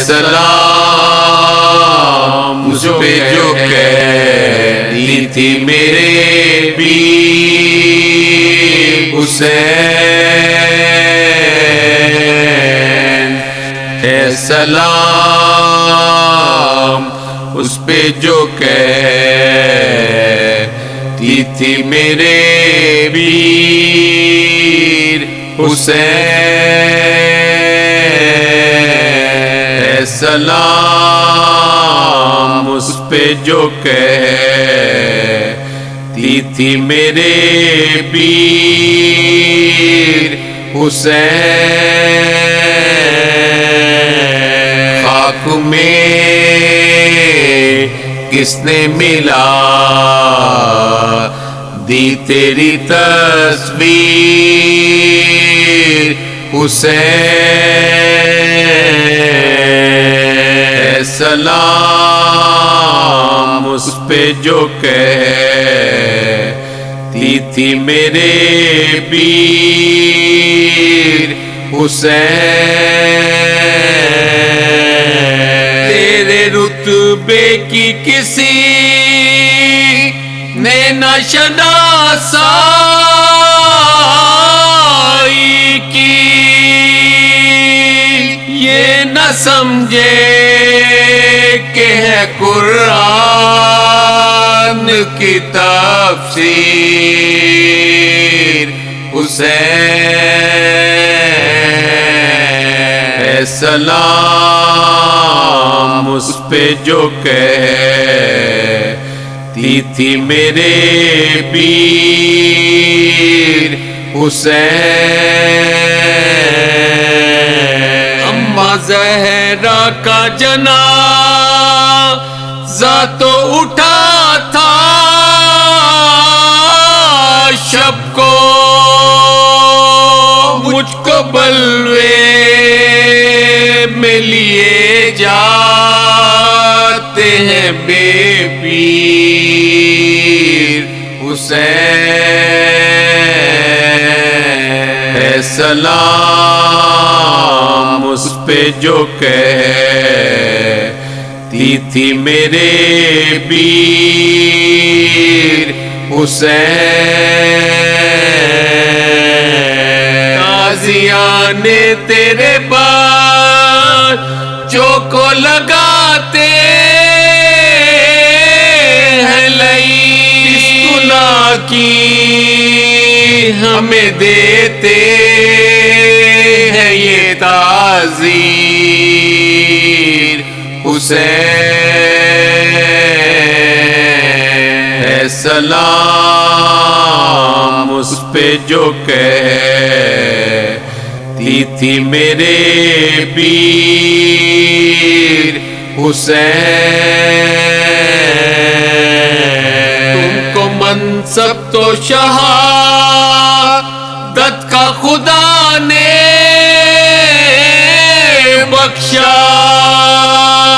سلام اس پہ جو کہتی تھی میرے پیر حسین، اے سلام اس پہ جو کہتی تھی میرے پیر حسین، سلام اس پہ جو کہتی تھی میرے پیر حسین، خاک میں کس نے ملا دی تیری تصویر حسین، سلام اس پہ جو کہتی تھی میرے پیر حسین، تیرے رتبے کی کسی نے نہ شناسائی کی، یہ نہ سمجھے کہ ہے قرآن کی تفسیر حسین، سلام اس پہ جو کہتی تھی میرے پیر حسین، اماں زہرا کا جنازہ تو اٹھا تھا شب کو، مجھ کو بلوے میں لیے جاتے ہیں بے پیر حسین، سلام اس پہ جو کہتی تھی میرے پیر حسین، قاضیان تیرے بچوں کو لگاتے ہیں لئی، اس گناہ کی ہمیں دیتے ہیں یہ تعزیر حسین، سلام اس پہ جو کہتی تھی میرے پیر حسین، تم کو منصب تو شہادت کا خدا نے بخشا،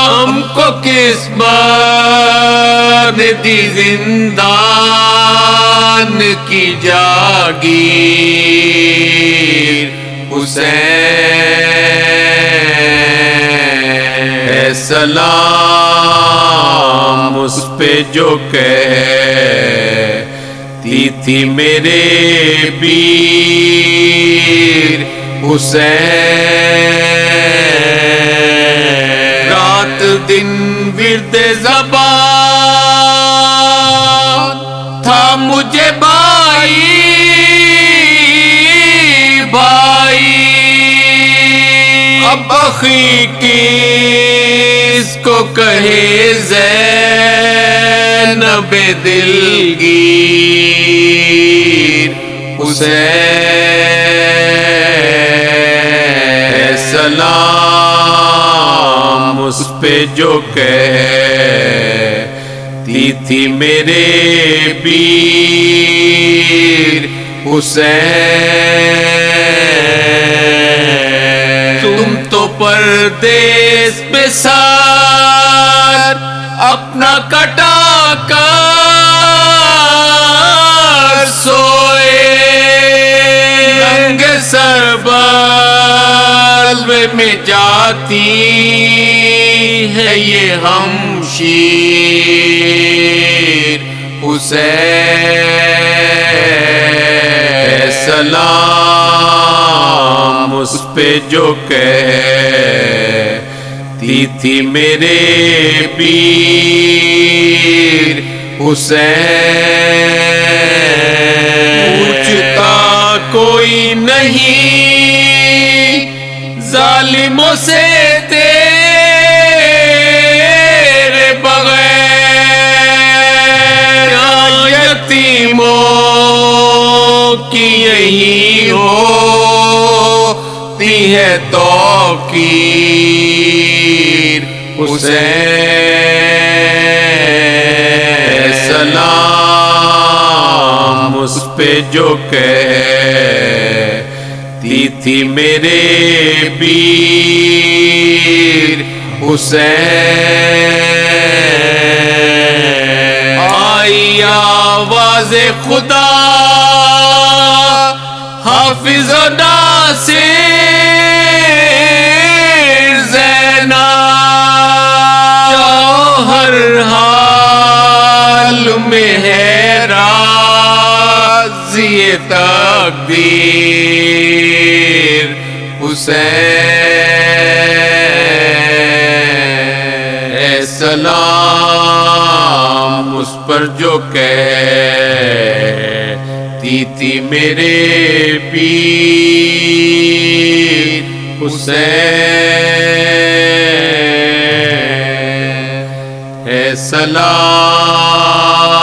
ہم کو کس بات نے دی زندان کی جاگیر حسین، سلام اس پہ جو کہتی تھی میرے پیر حسین، رات دن ورد زبان تھا مجھے بھائی بھائی، اب اخی کس کو کہے زینب دلگیر حسین، سلام اس پہ جو کہتی تھی میرے پیر حسین، تم تو پردیس میں سر اپنا کٹا کر سوئے، ننگے سر بال میں میں جاتی ہے یہ ہمشیر حسین، سلام اس پہ جو کہتی تھی میرے پیر حسین، پوچھتا کوئی نہیں ظالموں سے تیرے بغیر، یتیموں کی یہی ہوتی ہے توقیر حسین، سلام اس پہ جو کہتی تھی میرے پیر حسین، آئی آواز خدا حافظ و ناصر زینب، ہر حال میں ہے راضی تقدیر حسین، سلام اس پر جو کہتی تھی میرے پیر حسین، سلام